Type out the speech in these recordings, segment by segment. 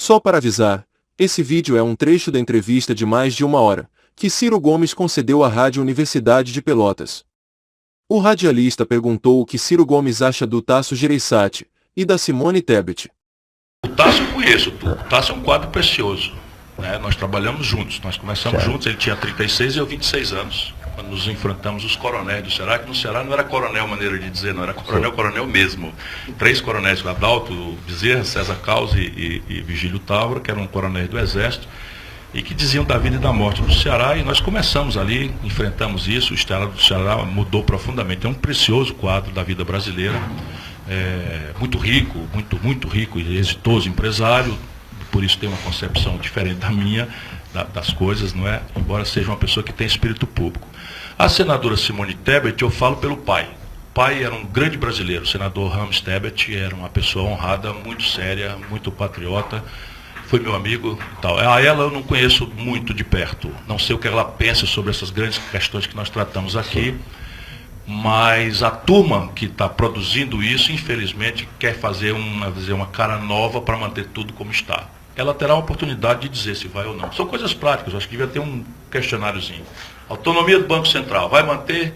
Só para avisar, esse vídeo é um trecho da entrevista de mais de 1 hora, que Ciro Gomes concedeu à Rádio Universidade de Pelotas. O radialista perguntou o que Ciro Gomes acha do Tasso Gereissati e da Simone Tebet. O Tasso eu conheço, o Tasso é um quadro precioso, né? Nós trabalhamos juntos, nós começamos juntos, ele tinha 36 e eu 26 anos, quando nos enfrentamos os coronéis do Ceará, que no Ceará não era coronel, maneira de dizer, não era coronel mesmo. 3 coronéis, Adalto Bezerra, César Caus e Vigílio Távora, que eram coronéis do Exército, e que diziam da vida e da morte do Ceará, e nós começamos ali, enfrentamos isso, o Estado do Ceará mudou profundamente, é um precioso quadro da vida brasileira, muito rico, muito rico e exitoso empresário, por isso tem uma concepção diferente da minha, das coisas, não é? Embora seja uma pessoa que tem espírito público. A senadora Simone Tebet, eu falo pelo pai. O pai era um grande brasileiro, o senador Ramos Tebet era uma pessoa honrada, muito séria, muito patriota, foi meu amigo e tal. A ela eu não conheço muito de perto, não sei o que ela pensa sobre essas grandes questões que nós tratamos aqui, mas a turma que está produzindo isso, infelizmente, quer fazer uma cara nova para manter tudo como está. Ela terá a oportunidade de dizer se vai ou não. São coisas práticas, eu acho que devia ter um questionáriozinho. Autonomia do Banco Central, vai manter?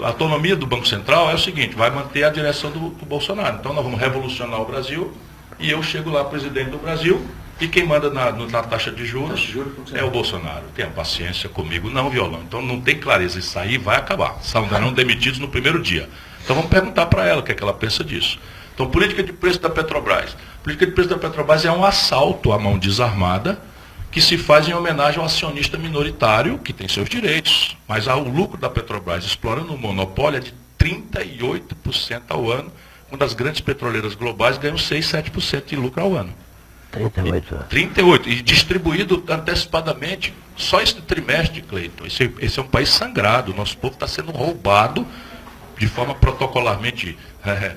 A autonomia do Banco Central é o seguinte, vai manter a direção do Bolsonaro. Então nós vamos revolucionar o Brasil e eu chego lá, presidente do Brasil, e quem manda na taxa de juros é o Bolsonaro. Tenha paciência comigo, não, Violão. Então não tem clareza, isso aí vai acabar. Serão demitidos no primeiro dia. Então vamos perguntar para ela o que é que ela pensa disso. Então, política de preço da Petrobras. Política de preço da Petrobras é um assalto à mão desarmada que se faz em homenagem ao acionista minoritário, que tem seus direitos. Mas o lucro da Petrobras, explorando o monopólio, é de 38% ao ano, uma das grandes petroleiras globais ganham 6, 7% de lucro ao ano. 38. E distribuído antecipadamente. Só esse trimestre, Cleiton. Esse é um país sangrado. Nosso povo está sendo roubado de forma protocolarmente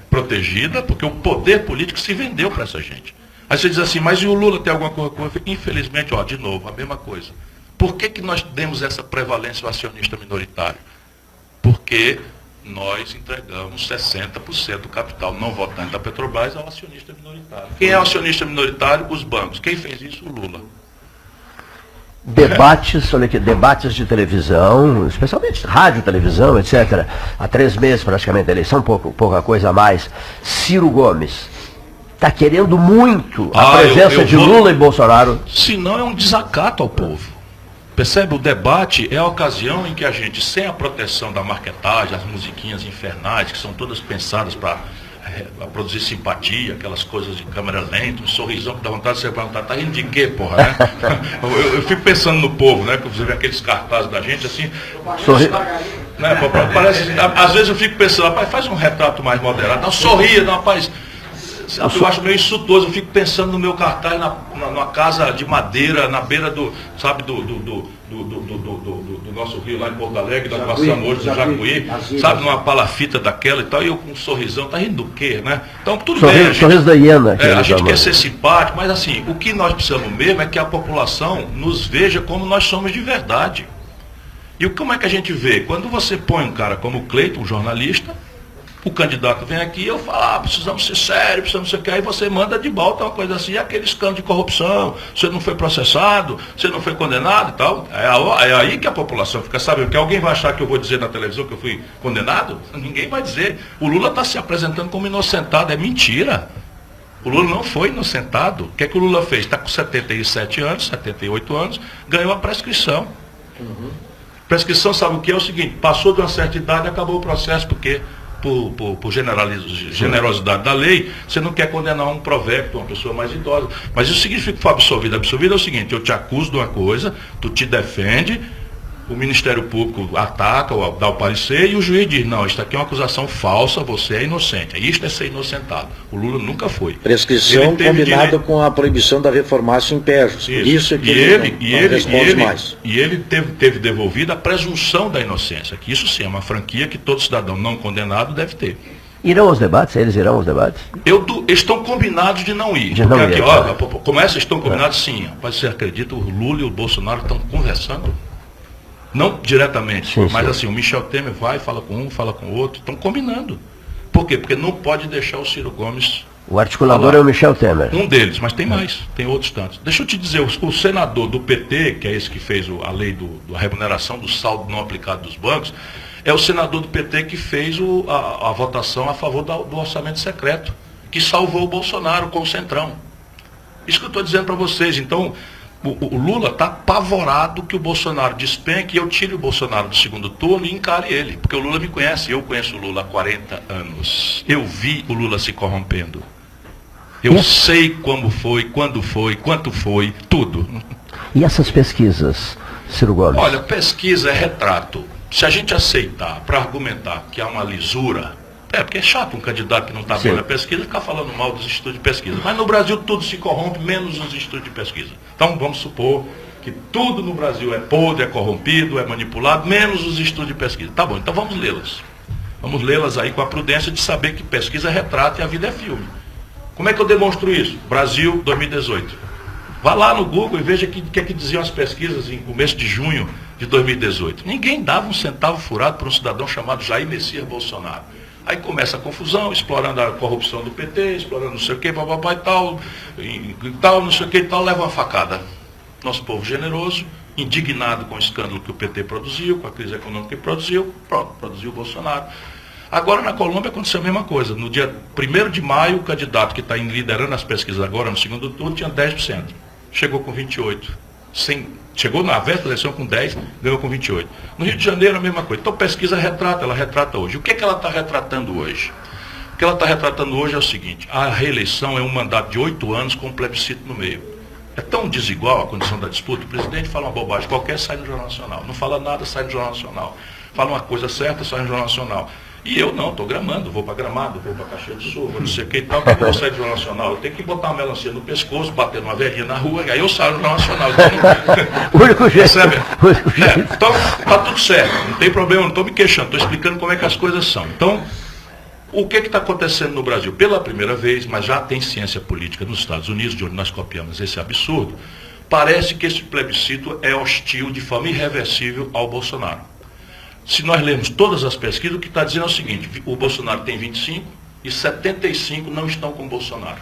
protegida, porque o poder político se vendeu para essa gente. Aí você diz assim, mas e o Lula tem alguma coisa? Infelizmente, de novo, a mesma coisa. Por que nós demos essa prevalência ao acionista minoritário? Porque nós entregamos 60% do capital não votante da Petrobras ao acionista minoritário. Quem é o acionista minoritário? Os bancos. Quem fez isso? O Lula. Debates, olha aqui, debates de televisão, especialmente rádio, televisão, etc. Há 3 meses praticamente da eleição, pouca coisa a mais. Ciro Gomes está querendo muito a presença de Lula e Bolsonaro. Se não, é um desacato ao povo. Percebe? O debate é a ocasião em que a gente, sem a proteção da marketagem, as musiquinhas infernais, que são todas pensadas para produzir simpatia, aquelas coisas de câmera lenta, um sorrisão que dá vontade de você perguntar, tá rindo de quê, porra, né? eu fico pensando no povo, né? Que você vê aqueles cartazes da gente assim. Né, parece, às vezes eu fico pensando, rapaz, faz um retrato mais moderado. Não, sorria, não, rapaz. Eu acho meio insultuoso, eu fico pensando no meu cartaz numa casa de madeira, na beira do nosso rio lá em Porto Alegre, nós passamos hoje no Jacuí, sabe, numa palafita daquela e tal, e eu com um sorrisão, tá rindo do quê, né? Então tudo bem. Sorriso da hiena. A gente quer ser simpático, mas assim, o que nós precisamos mesmo é que a população nos veja como nós somos de verdade. E como é que a gente vê? Quando você põe um cara como o Cleiton, um jornalista, o candidato vem aqui e eu falo, precisamos ser sérios, precisamos ser que aí você manda de volta uma coisa assim, aquele escândalo de corrupção, você não foi processado, você não foi condenado e tal. É aí que a população fica sabendo, que alguém vai achar que eu vou dizer na televisão que eu fui condenado? Ninguém vai dizer. O Lula está se apresentando como inocentado, é mentira. O Lula não foi inocentado. O que é que o Lula fez? Está com 77 anos, 78 anos, ganhou a prescrição. Prescrição, sabe o que é? O seguinte, passou de uma certa idade e acabou o processo, porque por generosidade da lei, você não quer condenar um provecto, uma pessoa mais idosa. Mas isso significa que foi absolvido. Absolvido é o seguinte, eu te acuso de uma coisa, tu te defende, o Ministério Público ataca, ou dá o parecer, e o juiz diz, não, isso aqui é uma acusação falsa, você é inocente. Isto é ser inocentado. O Lula nunca foi. Prescrição combinada com a proibição da reformácio em pejos. Isso é que ele teve devolvido a presunção da inocência, que isso sim é uma franquia que todo cidadão não condenado deve ter. Irão aos debates? Eles irão aos debates? Estão combinados de não ir. Estão combinados sim. Mas você acredita, o Lula e o Bolsonaro estão conversando? Não diretamente, mas assim, o Michel Temer vai, fala com um, fala com o outro, estão combinando. Por quê? Porque não pode deixar o Ciro Gomes O articulador é o Michel Temer. Um deles, mas tem mais, tem outros tantos. Deixa eu te dizer, o senador do PT, que é esse que fez a lei da remuneração do saldo não aplicado dos bancos, é o senador do PT que fez a votação a favor do orçamento secreto, que salvou o Bolsonaro com o Centrão. Isso que eu estou dizendo para vocês. Então, o Lula está apavorado que o Bolsonaro despenque e eu tire o Bolsonaro do segundo turno e encare ele. Porque o Lula me conhece, eu conheço o Lula há 40 anos. Eu vi o Lula se corrompendo. Eu sei como foi, quando foi, quanto foi, tudo. E essas pesquisas, Ciro Gomes? Olha, pesquisa é retrato. Se a gente aceitar para argumentar que há uma lisura, porque é chato um candidato que não está bem na pesquisa ficar falando mal dos institutos de pesquisa. Mas no Brasil tudo se corrompe, menos os institutos de pesquisa. Então vamos supor que tudo no Brasil é podre, é corrompido, é manipulado, menos os institutos de pesquisa. Tá bom, então vamos lê-las. Vamos lê-las aí com a prudência de saber que pesquisa é retrato e a vida é filme. Como é que eu demonstro isso? Brasil 2018. Vá lá no Google e veja o que é que diziam as pesquisas em começo de junho de 2018. Ninguém dava um centavo furado para um cidadão chamado Jair Messias Bolsonaro. Aí começa a confusão, explorando a corrupção do PT, explorando não sei o que, papapá e tal, não sei o que e tal, leva uma facada. Nosso povo generoso, indignado com o escândalo que o PT produziu, com a crise econômica que produziu, pronto, produziu o Bolsonaro. Agora na Colômbia aconteceu a mesma coisa. No dia 1º de maio, o candidato que está liderando as pesquisas agora no segundo turno tinha 10%. Chegou com 28%. Chegou na véspera da eleição com 10%, ganhou com 28%. No Rio de Janeiro a mesma coisa. Então pesquisa retrata, ela retrata hoje. O que é que ela está retratando hoje? O que ela está retratando hoje é o seguinte: a reeleição é um mandato de 8 anos com um plebiscito no meio. É tão desigual a condição da disputa, o presidente fala uma bobagem qualquer, sai no Jornal Nacional. Não fala nada, sai no Jornal Nacional. Fala uma coisa certa, sai no Jornal Nacional. E eu não, estou gramando, vou para Gramado, vou para Caxias do Sul, vou não sei o que e tal, que eu vou sair do Jornal Nacional. Eu tenho que botar uma melancia no pescoço, bater numa velhinha na rua, e aí eu saio do Jornal Nacional. Então, o único jeito. Então, está tudo certo, não tem problema, não estou me queixando, estou explicando como é que as coisas são. Então, o que está acontecendo no Brasil? Pela primeira vez, mas já tem ciência política nos Estados Unidos, de onde nós copiamos esse absurdo, parece que esse plebiscito é hostil de forma irreversível ao Bolsonaro. Se nós lermos todas as pesquisas, o que está dizendo é o seguinte: o Bolsonaro tem 25 e 75 não estão com o Bolsonaro.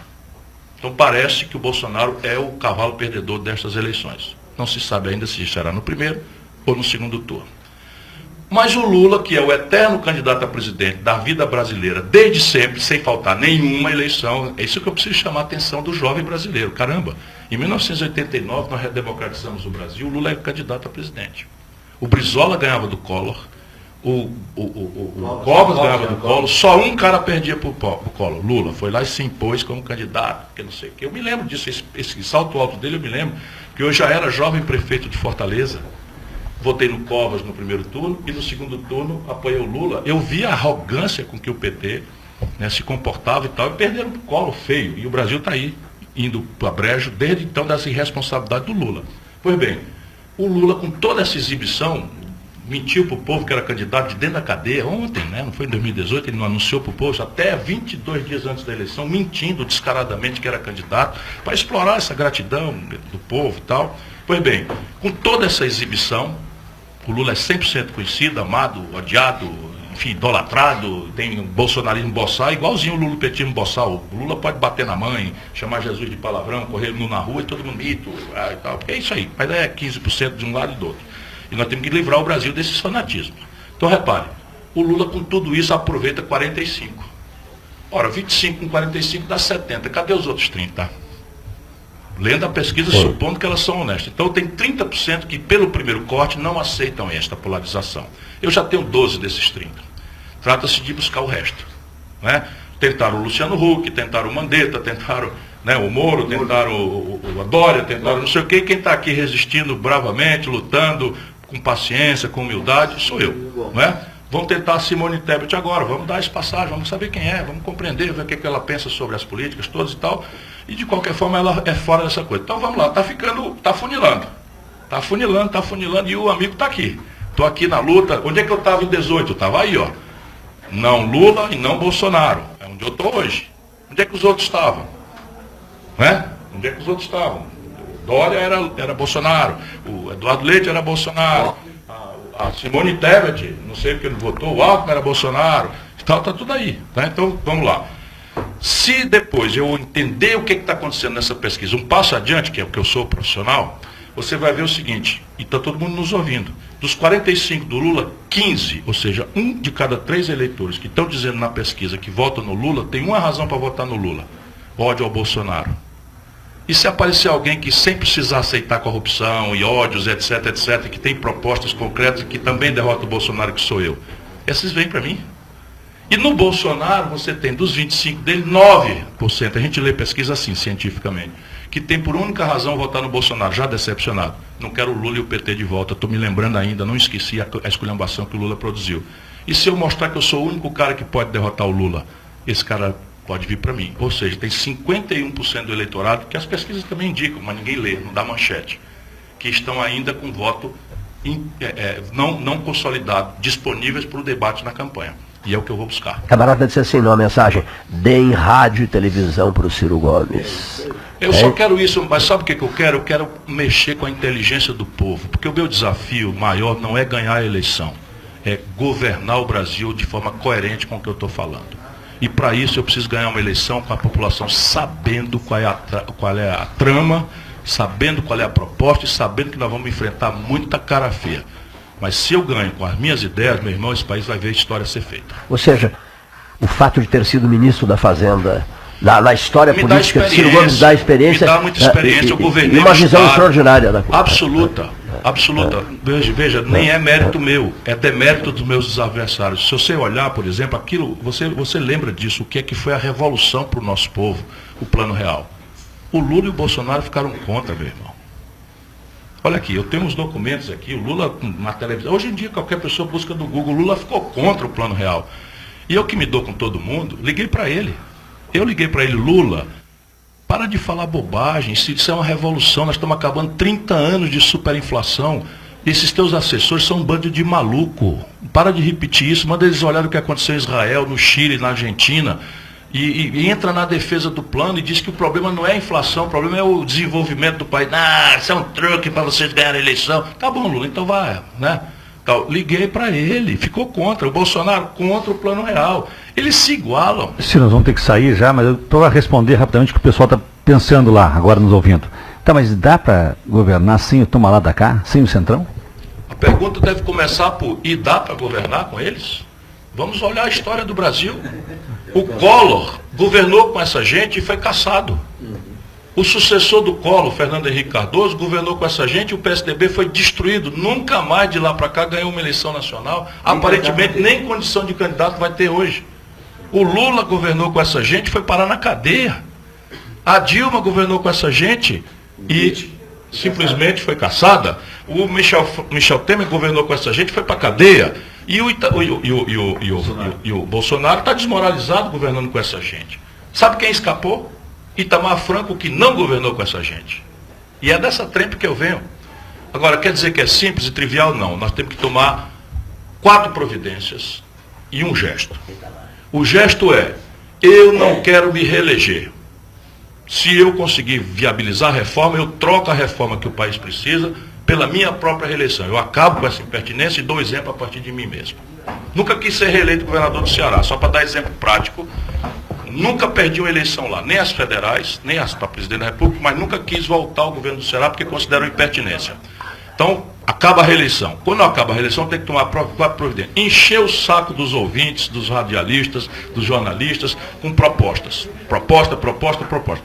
Então parece que o Bolsonaro é o cavalo perdedor destas eleições. Não se sabe ainda se será no primeiro ou no segundo turno. Mas o Lula, que é o eterno candidato a presidente da vida brasileira, desde sempre, sem faltar nenhuma eleição, é isso que eu preciso chamar a atenção do jovem brasileiro. Caramba, em 1989 nós redemocratizamos o Brasil, o Lula é candidato a presidente. O Brizola ganhava do Collor, o Covas ganhava do Collor, só um cara perdia para o Collor. Lula foi lá e se impôs como candidato, porque não sei o quê. Eu me lembro disso, esse salto alto dele eu me lembro, que eu já era jovem prefeito de Fortaleza, votei no Covas no primeiro turno e no segundo turno apoiei o Lula. Eu vi a arrogância com que o PT se comportava e tal, e perderam para o Collor feio. E o Brasil está aí, indo para brejo, desde então dessa irresponsabilidade do Lula. Pois bem, o Lula, com toda essa exibição, mentiu para o povo que era candidato de dentro da cadeia ontem, não foi em 2018, ele não anunciou para o povo, até 22 dias antes da eleição, mentindo descaradamente que era candidato, para explorar essa gratidão do povo e tal. Pois bem, com toda essa exibição, o Lula é 100% conhecido, amado, odiado, enfim, idolatrado, tem um bolsonarismo boçal, igualzinho o Lula petismo boçal. O Lula pode bater na mãe, chamar Jesus de palavrão, correr nu na rua e todo mundo mito, e tal, porque é isso aí, mas é 15% de um lado e do outro. E nós temos que livrar o Brasil desses fanatismos. Então repare, o Lula com tudo isso aproveita 45. Ora, 25 com 45 dá 70, cadê os outros 30? Lendo a pesquisa, supondo que elas são honestas. Então tem 30% que pelo primeiro corte não aceitam esta polarização. Eu já tenho 12 desses 30. Trata-se de buscar o resto. Tentaram o Luciano Huck, tentaram o Mandetta, tentaram o Moro, tentaram a Dória, tentaram não sei o quê. E quem está aqui resistindo bravamente, lutando, com paciência, com humildade, sou eu. Vamos tentar a Simone Tebet agora, vamos dar esse passagem, vamos saber quem é, vamos compreender, ver o que ela pensa sobre as políticas todas e tal. E de qualquer forma ela é fora dessa coisa. Então vamos lá, está funilando. Está funilando e o amigo está aqui. Estou aqui na luta. Onde é que eu estava em 18? Eu estava aí, ó. Não Lula e não Bolsonaro. É onde eu estou hoje. Onde é que os outros estavam? Onde é que os outros estavam? O Dória era Bolsonaro. O Eduardo Leite era Bolsonaro. A Simone Tebet, não sei porque não votou. O Alckmin era Bolsonaro. Está tudo aí. Então vamos lá. Se depois eu entender o que está acontecendo nessa pesquisa, um passo adiante, que é o que eu sou profissional, você vai ver o seguinte, e está todo mundo nos ouvindo, dos 45 do Lula, 15, ou seja, 1 de cada 3 eleitores que estão dizendo na pesquisa que votam no Lula, tem uma razão para votar no Lula: ódio ao Bolsonaro. E se aparecer alguém que sem precisar aceitar corrupção e ódios, etc, etc, que tem propostas concretas, que também derrota o Bolsonaro, que sou eu, esses vêm para mim. E no Bolsonaro, você tem dos 25 dele, 9%, a gente lê pesquisa assim, cientificamente, que tem por única razão votar no Bolsonaro, já decepcionado. Não quero o Lula e o PT de volta, estou me lembrando ainda, não esqueci a esculhambação que o Lula produziu. E se eu mostrar que eu sou o único cara que pode derrotar o Lula, esse cara pode vir para mim. Ou seja, tem 51% do eleitorado, que as pesquisas também indicam, mas ninguém lê, não dá manchete, que estão ainda com voto não consolidado, disponíveis para o debate na campanha. E é o que eu vou buscar. Camarada disse assim numa mensagem: deem rádio e televisão para o Ciro Gomes. Eu só quero isso, mas sabe o que eu quero? Eu quero mexer com a inteligência do povo, porque o meu desafio maior não é ganhar a eleição, é governar o Brasil de forma coerente com o que eu estou falando. E para isso eu preciso ganhar uma eleição com a população sabendo qual é a trama, sabendo qual é a proposta e sabendo que nós vamos enfrentar muita cara feia. Mas se eu ganho com as minhas ideias, meu irmão, esse país vai ver a história ser feita. Ou seja, o fato de ter sido ministro da Fazenda, na história política, Ciro Gomes dá experiência. Me dá muita experiência, eu governei e uma visão extraordinária da coisa. Absoluta, absoluta. Veja, nem é mérito meu, é demérito dos meus adversários. Se você olhar, por exemplo, aquilo, você lembra disso, o que é que foi a revolução para o nosso povo, o Plano Real. O Lula e o Bolsonaro ficaram contra, meu irmão. Olha aqui, eu tenho uns documentos aqui, o Lula na televisão. Hoje em dia qualquer pessoa busca no Google, o Lula ficou contra o Plano Real. E eu que me dou com todo mundo, liguei para ele. Eu liguei para ele: Lula, para de falar bobagem, isso é uma revolução, nós estamos acabando 30 anos de superinflação. Esses teus assessores são um bando de maluco. Para de repetir isso, manda eles olharem o que aconteceu em Israel, no Chile, na Argentina. E entra na defesa do plano e diz que o problema não é a inflação, o problema é o desenvolvimento do país. Isso é um truque para vocês ganharem a eleição. Tá bom, Lula, então vai, né? Então, liguei para ele, ficou contra. O Bolsonaro contra o Plano Real. Eles se igualam. Sim, nós vamos ter que sair já, mas eu estou a responder rapidamente o que o pessoal está pensando lá, agora nos ouvindo. Tá, mas dá para governar sem o toma lá da cá, sem o Centrão? A pergunta deve começar por: e dá para governar com eles? Vamos olhar a história do Brasil. O Collor governou com essa gente e foi cassado. O sucessor do Collor, Fernando Henrique Cardoso, governou com essa gente e o PSDB foi destruído. Nunca mais de lá para cá ganhou uma eleição nacional. Aparentemente nem condição de candidato vai ter hoje. O Lula governou com essa gente e foi parar na cadeia. A Dilma governou com essa gente e simplesmente foi cassada. O Michel Temer governou com essa gente e foi para a cadeia. E o Bolsonaro está desmoralizado governando com essa gente. Sabe quem escapou? Itamar Franco, que não governou com essa gente. E é dessa trempe que eu venho. Agora, quer dizer que é simples e trivial? Não. Nós temos que tomar 4 providências e um gesto. O gesto é: eu não quero me reeleger. Se eu conseguir viabilizar a reforma, eu troco a reforma que o país precisa pela minha própria reeleição. Eu acabo com essa impertinência e dou exemplo a partir de mim mesmo. Nunca quis ser reeleito governador do Ceará, só para dar exemplo prático. Nunca perdi uma eleição lá, nem as federais, nem as para presidente da República, mas nunca quis voltar ao governo do Ceará porque considero impertinência. Então, acaba a reeleição. Quando acaba a reeleição, tem que tomar 4 providências. Encher o saco dos ouvintes, dos radialistas, dos jornalistas, com propostas. Proposta.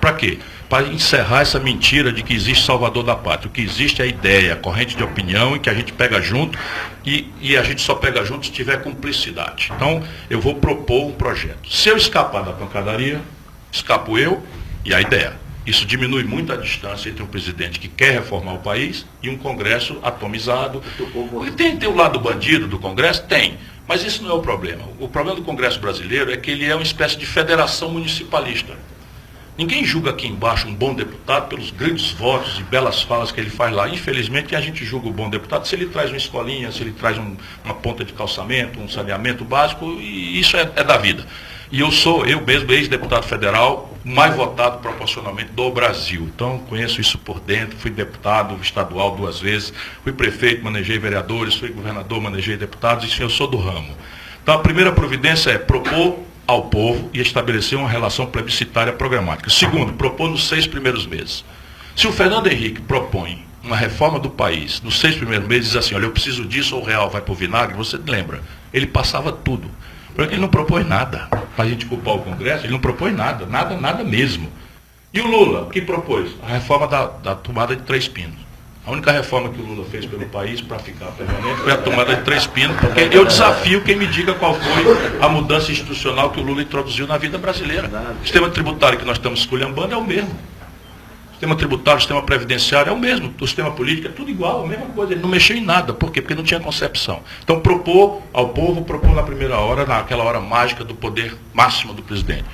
Para quê? Para encerrar essa mentira de que existe salvador da pátria. O que existe é a ideia, a corrente de opinião em que a gente pega junto e a gente só pega junto se tiver cumplicidade. Então, eu vou propor um projeto. Se eu escapar da pancadaria, escapo eu e a ideia. Isso diminui muito a distância entre um presidente que quer reformar o país e um Congresso atomizado. Tem o lado bandido do Congresso? Tem. Mas isso não é o problema. O problema do Congresso brasileiro é que ele é uma espécie de federação municipalista. Ninguém julga aqui embaixo um bom deputado pelos grandes votos e belas falas que ele faz lá. Infelizmente, a gente julga o bom deputado se ele traz uma escolinha, se ele traz uma ponta de calçamento, um saneamento básico, e isso é da vida. E eu mesmo, ex-deputado federal, mais votado proporcionalmente do Brasil. Então, conheço isso por dentro, fui deputado estadual 2 vezes, fui prefeito, manejei vereadores, fui governador, manejei deputados, e eu sou do ramo. Então, a primeira providência é propor ao povo e estabelecer uma relação plebiscitária programática. Segundo, propor nos 6 primeiros meses. Se o Fernando Henrique propõe uma reforma do país nos 6 primeiros meses, diz assim, olha, eu preciso disso ou o real vai para o vinagre, você lembra, ele passava tudo. Porque ele não propôs nada. Para a gente culpar o Congresso, ele não propôs nada, nada mesmo. E o Lula, que propôs? A reforma da tomada de 3 pinos. A única reforma que o Lula fez pelo país para ficar permanente foi a tomada de 3 pinos, porque eu desafio quem me diga qual foi a mudança institucional que o Lula introduziu na vida brasileira. O sistema tributário que nós estamos esculhambando é o mesmo. O sistema tributário, o sistema previdenciário é o mesmo. O sistema político é tudo igual, a mesma coisa. Ele não mexeu em nada. Por quê? Porque não tinha concepção. Então, propor ao povo, propor na primeira hora, naquela hora mágica do poder máximo do presidente.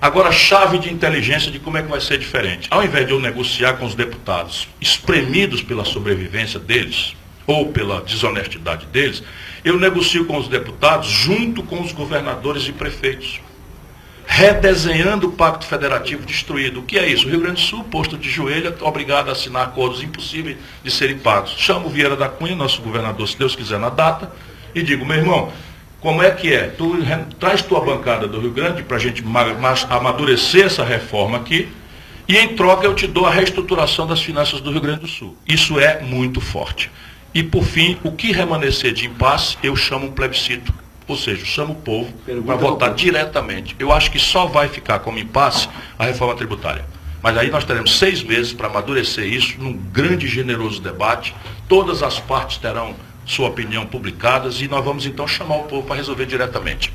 Agora, a chave de inteligência de como é que vai ser diferente. Ao invés de eu negociar com os deputados, espremidos pela sobrevivência deles, ou pela desonestidade deles, eu negocio com os deputados junto com os governadores e prefeitos. Redesenhando o Pacto Federativo destruído. O que é isso? O Rio Grande do Sul, posto de joelho, obrigado a assinar acordos impossíveis de serem pagos. Chamo o Vieira da Cunha, nosso governador, se Deus quiser, na data, e digo, meu irmão, como é que é? Traz tua bancada do Rio Grande para a gente amadurecer essa reforma aqui, e em troca eu te dou a reestruturação das finanças do Rio Grande do Sul. Isso é muito forte. E por fim, o que remanescer de impasse, eu chamo um plebiscito. Ou seja, chama o povo para votar diretamente. Eu acho que só vai ficar como impasse a reforma tributária. Mas aí nós teremos 6 meses para amadurecer isso num grande e generoso debate. Todas as partes terão sua opinião publicadas e nós vamos então chamar o povo para resolver diretamente.